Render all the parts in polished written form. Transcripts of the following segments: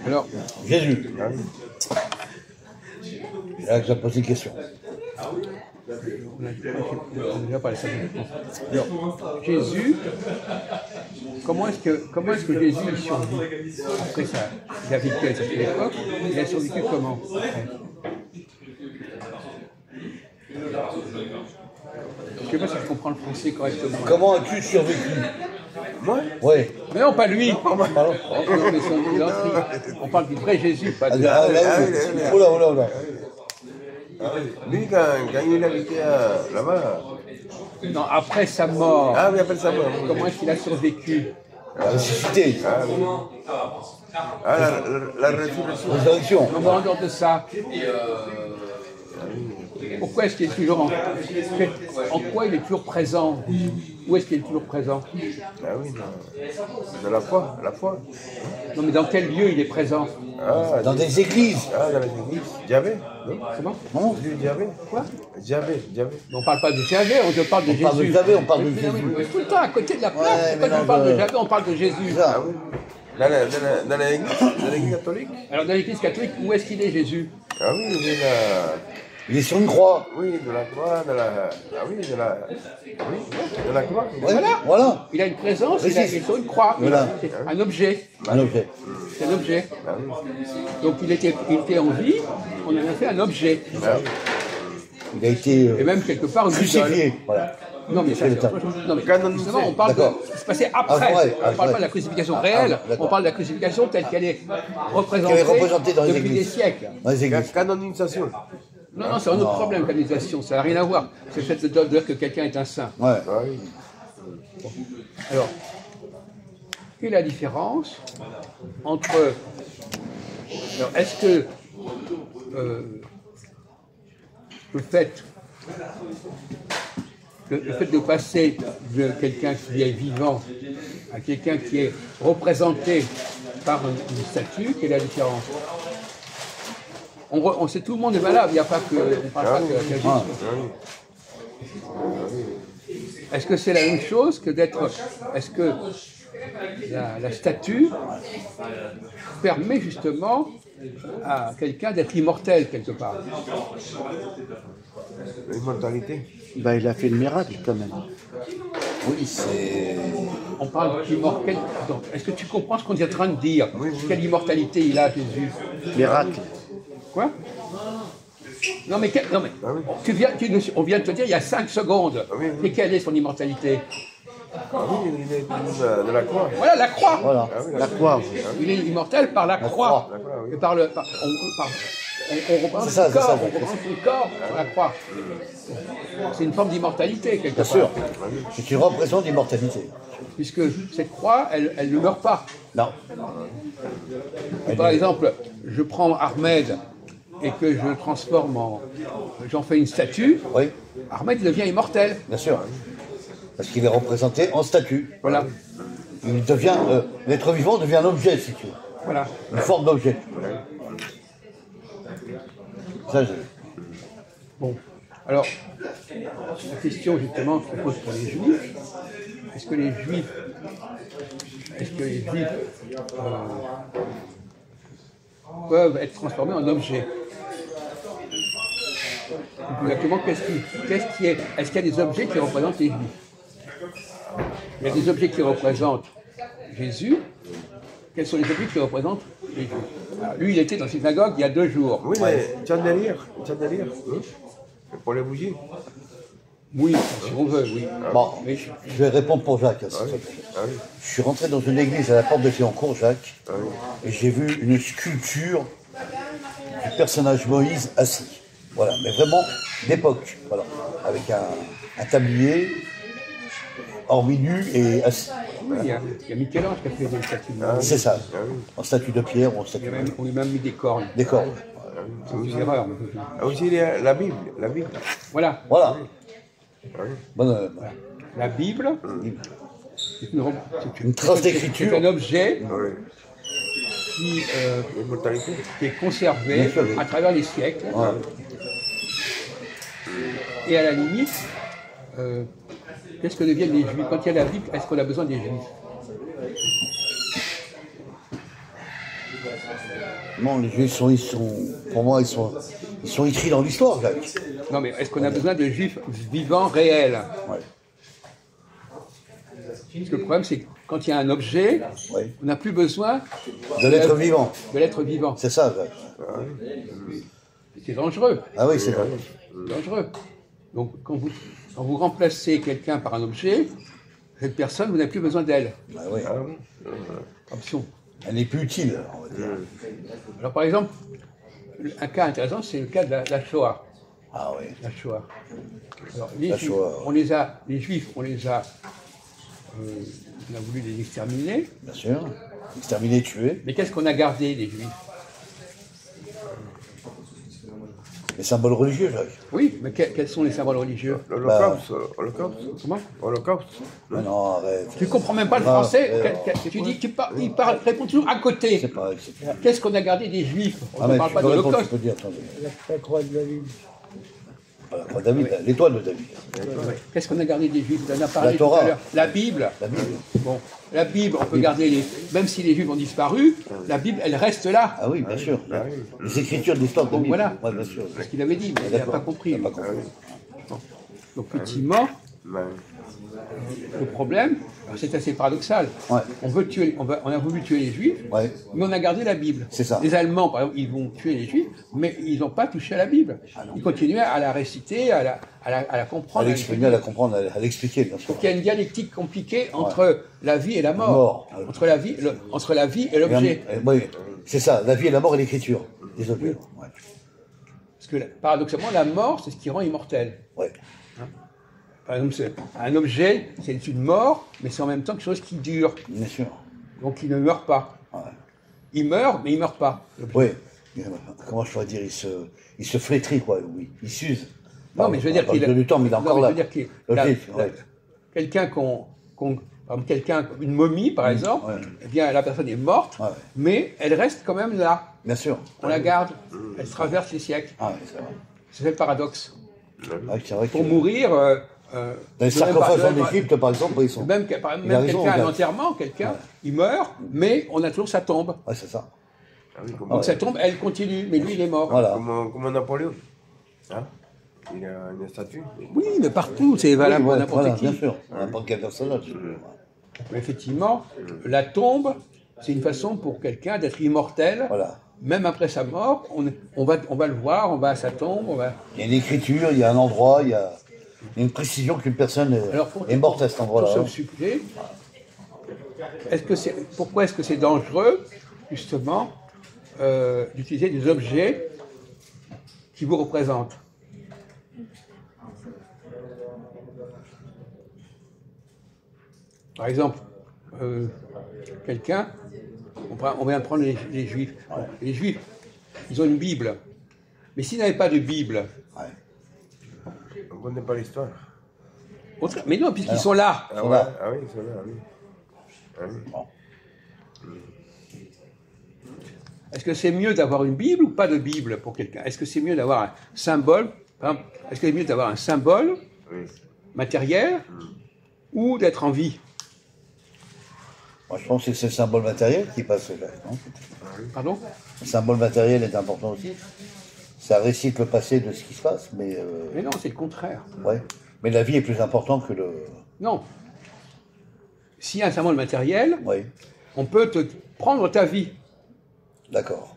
Alors, Jésus. Là, je vais poser une question. on a déjà parlé de ça. Alors, Jésus, comment est-ce que Jésus il survit après ça? Il a vécu à cette époque, il a survécu comment? Je ne sais pas si je comprends le français correctement. Comment as-tu survécu? Moi? Oui. Mais non, pas lui. Pardon. Non, mais on parle du vrai Jésus, pas de... Oula, oula, oula. Lui, quand il habitait là-bas. Ah, Non, après sa mort. Ah oui, après sa mort. Comment est-ce qu'il a survécu? La ressuscité. Ah, la résurrection. Résurrection. En dehors de ça, pourquoi est-ce qu'il est toujours en quoi il est toujours présent? Où est-ce qu'il est toujours présent? Ah oui, de la foi, la foi. Non, mais dans quel lieu il est présent? Ah, Dans des églises. ah, dans les églises. Diabé, non? Comment? Non. Du Diabé. Quoi? Diabé. On ne parle pas de Javé, on te parle de On Jésus. parle de Javé, on parle de Mais Jésus. oui, tout le temps à côté de la place. Ouais, mais Quand non, on parle de je- Javé, on parle de Jésus. Ça. Ah oui. Dans l'église catholique. Alors dans l'église catholique, où est-ce qu'il est Jésus? Ah oui, il est là. Il est sur une croix. Oui, de la croix, de la. Ah oui, de la. Oui, de la croix. Ouais, Voilà. voilà. Il a une présence, il Précis. est sur une croix. Voilà. C'est un objet. Un objet. C'est un objet. Ah oui. Donc il était en vie, on en a fait un objet. Ah oui. Il a été Et même quelque part une idole. crucifié. Voilà. Non mais ça c'est autre chose. Non mais justement on parle de D'accord. ce qui se passait après. Après, On ne parle pas de la crucifixion réelle, d'accord. on parle de la crucifixion telle qu'elle est représentée, Qu'elle est représentée dans les depuis églises. des siècles. Dans les églises. Canonisation. Non, non, c'est un autre problème, canonisation, ça n'a rien à voir. C'est le fait de dire que quelqu'un est un saint. Ouais. Ah oui. Alors, quelle est la différence entre... Alors, est-ce que le fait de passer de quelqu'un qui est vivant à quelqu'un qui est représenté par une statue, quelle est la différence? On sait tout le monde est malade, il n'y a pas que... On parle pas que Jésus. Ah oui. Est-ce que c'est la même chose que d'être... Est-ce que la statue permet justement à quelqu'un d'être immortel quelque part? L'immortalité. Ben, il a fait le miracle quand même. Oui, c'est. On parle d'immortalité. Est-ce que tu comprends ce qu'on est en train de dire? Quelle immortalité il a, Jésus? Miracle. Quoi? Non mais, on vient de te dire il y a 5 secondes. oui. Et quelle est son immortalité? Ah oui, il est de la croix. Voilà, la croix. Voilà. Ah oui, La croix, oui. Il est immortel par la croix. La croix, oui. Et on représente C'est ça, son c'est corps, ça. on représente son corps sur la croix. C'est une forme d'immortalité quelque Bien part. sûr. C'est une représentation d'immortalité. Puisque cette croix, elle ne meurt pas. Non. Par exemple, je prends Ahmed et que je le transforme j'en fais une statue, Oui, Ahmed devient immortel. bien sûr. Parce qu'il est représenté en statue. Voilà. Il devient. L'être vivant devient un objet, si tu veux. Voilà. Une forme d'objet. Ça, Bon. Alors, la question justement que je pose pour les Juifs, est-ce que les Juifs peuvent être transformés en objets? Exactement, qu'est-ce qui est? Est-ce qu'il y a des objets qui représentent les Juifs? Il y a des objets qui représentent Jésus. Quels sont les objets qui représentent les Juifs? Alors, lui, il était dans une synagogue il y a 2 jours. Oui, mais chandelier. Hein? Pour les bougies. Oui, si on veut, oui. bon, Mais je vais répondre pour Jacques. Ah oui. Je suis rentré dans une église à la porte de Cléancourt, Jacques, Ah oui. et j'ai vu une sculpture du personnage Moïse assis. Voilà, mais vraiment d'époque. Voilà, avec un tablier, hormis nu et assis. oui, il y a Michel-Ange qui a fait des statues. C'est ça, Ah oui. en statue de pierre ou en statue On lui a même mis des cornes. des cordes. C'est une erreur. Ah, aussi, il y a la Bible. La Bible. Voilà. Voilà. Ah oui. Bonne, La Bible, c'est une trace d'écriture. c'est un objet Ah oui. L'immortalité. qui est conservé Bien sûr, oui. à travers les siècles. Ouais. Et à la limite, qu'est-ce que deviennent les Juifs? Quand il y a la Bible, est-ce qu'on a besoin des Juifs? Non, les juifs pour moi, ils sont écrits dans l'histoire, Jacques. Non, mais est-ce qu'on a besoin de juifs vivants, réels? Ouais. Parce que le problème, c'est que quand il y a un objet, Ouais. on n'a plus besoin De l'être vivant. de l'être vivant. C'est ça, Jacques. C'est dangereux. Ah oui, c'est vrai. Dangereux. Donc, quand vous remplacez quelqu'un par un objet, cette personne, vous n'avez plus besoin d'elle. Ah oui. Option. Elle n'est plus utile, on va dire. Alors, par exemple, un cas intéressant, c'est le cas de la Shoah. Ah oui. La Shoah. Alors, La Shoah. les Juifs, on a voulu les exterminer. Bien sûr. Exterminer, tuer. Mais qu'est-ce qu'on a gardé des Juifs? Les symboles religieux, Jacques. Oui, mais quels sont les symboles religieux? L'Holocauste. Holocauste. Comment? Holocauste. Mais non, arrête. Tu comprends même pas le Non, français. Tu dis, il parle, répond toujours à côté. C'est pas. Qu'est-ce qu'on a gardé des Juifs? On Ah, ne mais parle tu pas peux de répondre, tu l'Holocauste. peux dire, attendez. La croix de David. Pas la croix de David, l'étoile de David. Qu'est-ce qu'on a gardé des Juifs? On en a parlé La tout Torah. à l'heure. La Bible. La Bible. Bon, la Bible, on peut garder les. Même si les Juifs ont disparu, la Bible, elle reste là. Ah oui, bien sûr. Les écritures de l'histoire de la Donc Bible. voilà. Ouais, bien sûr. C'est ce qu'il avait dit, mais il n'a D'accord. pas compris. Il n'a pas compris. Donc, effectivement, Ouais. le problème, alors, c'est assez paradoxal. Ouais. On a voulu tuer les Juifs, Ouais. mais on a gardé la Bible. C'est ça. Les Allemands, par exemple, ils vont tuer les Juifs, mais ils n'ont pas touché à la Bible. Ils continuaient à la réciter, à la comprendre. À l'exprimer, à la comprendre, à l'expliquer, bien sûr. Donc il y a une dialectique compliquée entre la vie et la mort. La mort. Entre la vie et l'objet. Oui, c'est ça, la vie et la mort et l'écriture des objets. Ouais. Parce que paradoxalement, la mort, c'est ce qui rend immortel. Ouais. Par exemple, un objet, c'est une mort, mais c'est en même temps quelque chose qui dure. Bien sûr. Donc il ne meurt pas. Ouais. Il meurt, mais il ne meurt pas. Oui. Comment je pourrais dire, il se flétrit, quoi, oui. Il s'use. Non, mais je veux dire qu'il du temps, mais il est encore là. Quelqu'un une momie, par exemple, ouais. eh bien, la personne est morte, Ouais. mais elle reste quand même là. Bien sûr. On la garde. Elle traverse les siècles. Ah, oui, c'est vrai. C'est le paradoxe. Ah, c'est vrai que Pour mourir. dans les sarcophages en Égypte, par exemple, ils sont. Même Il a quelqu'un raison, à un Jacques. enterrement, il meurt, mais on a toujours sa tombe. Ouais, c'est ça. Ah oui, comme, Donc sa tombe, elle continue, mais lui, il est mort. Voilà. comme Napoléon. Hein? Il a une statue. Oui, mais partout, c'est valable pour Ouais, n'importe voilà, qui. bien sûr. N'importe quel personnage. Mais effectivement, la tombe, c'est une façon pour quelqu'un d'être immortel. Voilà. Même après sa mort, on va le voir, on va à sa tombe, on va... Il y a une écriture, il y a un endroit, il y a une précision qu'une personne est morte à cet endroit-là. Pour ce sujet, pourquoi est-ce que c'est dangereux, justement, d'utiliser des objets qui vous représentent? Par exemple, quelqu'un, on vient de prendre les Juifs. Les Juifs, ils ont une Bible. Mais s'ils n'avaient pas de Bible, Ouais. On ne connaît pas l'histoire. mais non, puisqu'ils sont là. Ah, ouais. Ah oui, c'est là, oui. Ah oui. Est-ce que c'est mieux d'avoir une Bible ou pas de Bible pour quelqu'un? Est-ce que c'est mieux d'avoir un symbole, par exemple, est-ce que c'est mieux d'avoir un symbole Oui. matériel ou d'être en vie? Moi, je pense que c'est le symbole matériel qui passe là, non? Pardon? Le symbole matériel est important aussi. Ça récite le passé de ce qui se passe, mais Mais non, c'est le contraire. ouais. Mais la vie est plus importante que le. Non. S'il y a un symbole matériel, Oui, on peut te prendre ta vie. d'accord.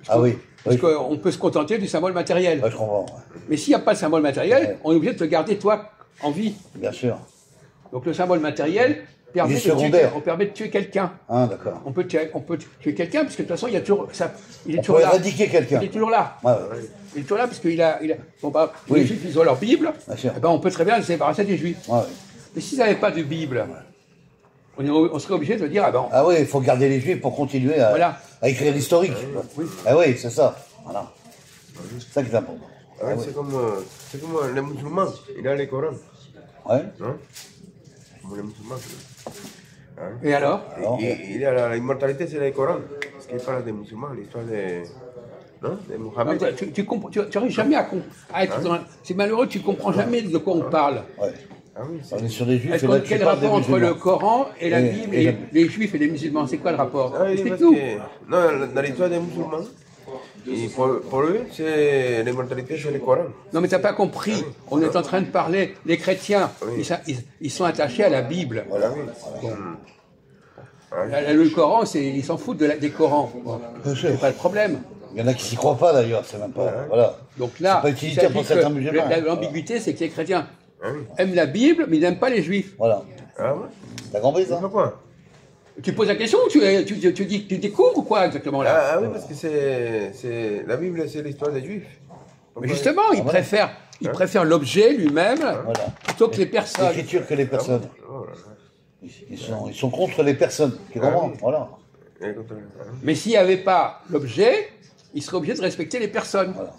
Ah oui. Parce Oui. qu'on peut se contenter du symbole matériel. Ouais, je comprends. Mais s'il n'y a pas de symbole matériel, Ouais. on est obligé de te garder toi en vie. Bien sûr. Donc le symbole matériel permet, Il est secondaire. on permet de tuer quelqu'un. Ah, d'accord. On peut tuer quelqu'un, parce que de toute façon, il est On toujours peut là. éradiquer quelqu'un. Il est toujours là. Ouais, ouais. Il est toujours là, parce qu'il a... Bon, bah, Oui. les Juifs, ils ont leur Bible. Bien sûr. Eh ben, on peut très bien se débarrasser des Juifs. Ouais. Mais s'ils n'avaient pas de Bible, on serait obligé de dire, ah ben, Ah oui, il faut garder les Juifs pour continuer Voilà. à écrire l'historique. Oui. Ah oui, c'est ça. Voilà. C'est ça qui est important. Ah oui, c'est comme les musulmans. Il a le Coran. Ouais. Hein? Comme les musulmans. Hein? et alors? Alors, Il a l'immortalité, c'est le Coran. Parce qu'il parle des musulmans, l'histoire de. Non? De Mohammed. Tu n'arrives jamais à être dans... C'est malheureux, tu ne comprends jamais de quoi on parle. ouais. Ah oui, On est sur les juifs. Est-ce Et là, quel tu parles des rapport entre musulmans. le Coran et la Et- Bible et et la- les juifs et les musulmans? C'est quoi le rapport? Ah oui, parce Explique-nous. que non, dans l'histoire des musulmans, et pour eux, c'est l'immortalité, c'est le Coran. Non, mais tu n'as pas compris. On est en train de parler. Les chrétiens, ils sont attachés à la Bible. Voilà, oui. Le Coran, ils s'en foutent des Corans. Bon, Bien sûr. c'est pas le problème. Il y en a qui s'y croient pas d'ailleurs, c'est même pas. Voilà. Donc là, C'est pas utilitaire pour certains musulmans. l'ambiguïté, c'est que les chrétiens aiment la Bible, mais ils n'aiment pas les juifs. Voilà. Ah ouais? T'as compris ça? Pourquoi? Tu poses la question ou tu dis que tu découvres ou quoi exactement là? Ah oui, parce que la Bible, c'est l'histoire des Juifs. Mais justement, ils préfèrent l'objet lui-même Voilà. plutôt que les personnes. L'écriture que les personnes. Oh là là. Ils sont contre les personnes. Tu comprends? Voilà. Et contre- Mais s'il n'y avait pas l'objet, ils seraient obligés de respecter les personnes. Voilà.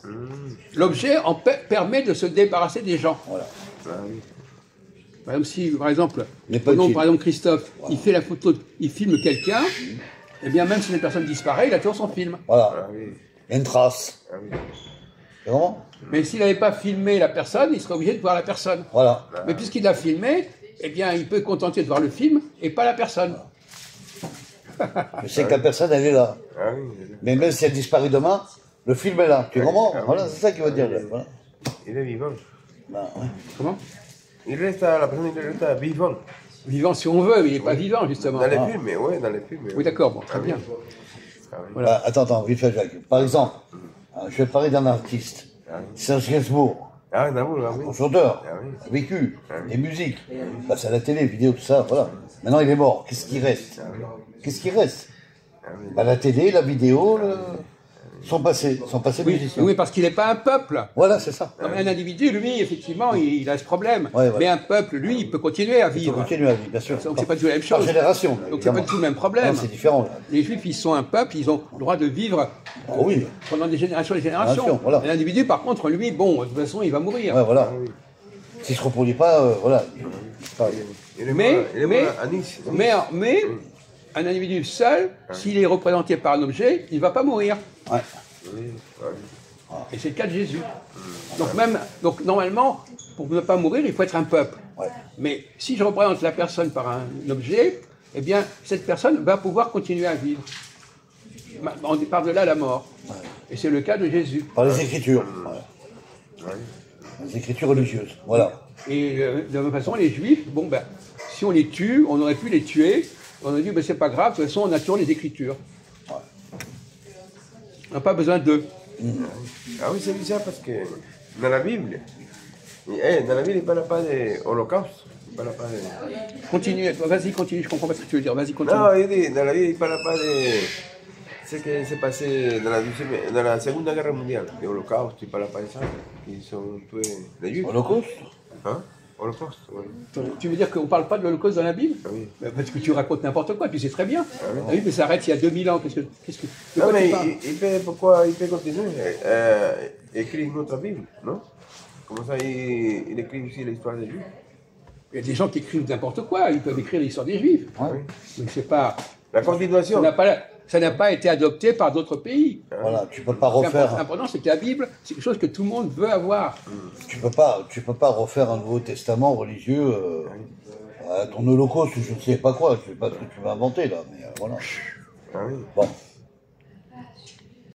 L'objet permet de se débarrasser des gens. Voilà. Ah oui. Par exemple, si, par exemple, Les prenons petits. par exemple Christophe, il fait la photo, il filme quelqu'un, et bien même si une personne disparaît, il a toujours son film. Voilà. Ah oui. Il y a une trace. Ah oui. Tu comprends? Mais s'il n'avait pas filmé la personne, il serait obligé de voir la personne. Voilà. Mais puisqu'il l'a filmé, eh bien, il peut contenter de voir le film et pas la personne. Je sais que la personne, elle est là. Ah oui. Mais même si elle disparaît demain, le film est là. Tu comprends? Voilà, c'est ça qu'il veut dire. Voilà. Il est vivant. Ben, ouais. Comment? La personne, il reste vivant. Vivant si on veut, mais il n'est pas vivant, justement. Dans les films, mais ouais, dans les films. Oui, d'accord, bon, très bien. Ah oui. Voilà. Bah, attends, vite fait, Jacques. Par exemple, je vais parler d'un artiste. Serge Gainsbourg, Ah, d'abord, ah oui. un chanteur, Ah oui. vécu, des musiques. Bah, c'est à la télé, vidéo, tout ça, voilà. Maintenant, il est mort. Qu'est-ce qui reste? Qu'est-ce qui reste? Ah oui. Bah, la télé, la vidéo, sont passés Oui, musiciens. oui, parce qu'il n'est pas un peuple. Voilà, c'est ça. Non, mais un individu, lui, effectivement, il a ce problème. Ouais, voilà. Mais un peuple, lui, il peut continuer à Il faut vivre. continuer à vivre, bien sûr. Donc c'est pas du tout la même Par chose. génération. Donc c'est pas évidemment. du tout le même problème. Non, c'est différent. Là. Les juifs, ils sont un peuple, ils ont le droit de vivre Ah oui. pendant des générations et des générations. Génération, voilà. Un individu, par contre, lui, bon, de toute façon, il va mourir. Ouais, voilà. S'il se reproduit pas, voilà. Il est Mais- mort- il est mais- mort à Nice. Mais un individu seul, s'il est représenté par un objet, il ne va pas mourir. Ouais. Oui, ouais. Et c'est le cas de Jésus. Donc normalement, pour ne pas mourir, il faut être un peuple. Ouais. Mais si je représente la personne par un objet, eh bien, cette personne va pouvoir continuer à vivre. Par-delà la mort. Et c'est le cas de Jésus. Par les écritures. Ouais. Les écritures religieuses. Voilà. Et de la même façon, les Juifs, bon ben, si on les tue, on aurait pu les tuer. On a dit, ben, c'est pas grave, de toute façon, on a toujours les Écritures. On n'a pas besoin d'eux. Ah oui, c'est bizarre parce que dans la Bible, il ne parle pas de l'Holocauste. Il parle pas de... Continue, vas-y, continue, je comprends pas ce que tu veux dire. Vas-y, continue. Non, il dit, dans la Bible, il ne parle pas de ce qui s'est passé dans la Seconde Guerre mondiale. De l'Holocauste, il ne parle pas de ça. Ils sont tués les Juifs. Holocauste. Hein? Holocauste, oui. Tu veux dire qu'on ne parle pas de l'Holocauste dans la Bible? Oui. Ben, parce que tu racontes n'importe quoi, tu sais très bien. La Bible s'arrête il y a 2000 ans. De Non, quoi mais tu parles? pourquoi il peut continuer écrire une autre Bible, non? Comment ça, il écrit aussi l'histoire des Juifs? Il y a des gens qui écrivent n'importe quoi, ils peuvent écrire l'histoire des Juifs. Ouais. Mais c'est pas, La continuation. ça n'a pas été adopté par d'autres pays. Voilà. Tu peux pas Ce qui est refaire. important, c'est que la Bible, c'est quelque chose que tout le monde veut avoir. Tu peux pas refaire un Nouveau Testament religieux. Ton Holocauste ou je ne sais pas quoi. Je sais pas ce que tu vas inventer là. Mais voilà. Ah oui. Bon.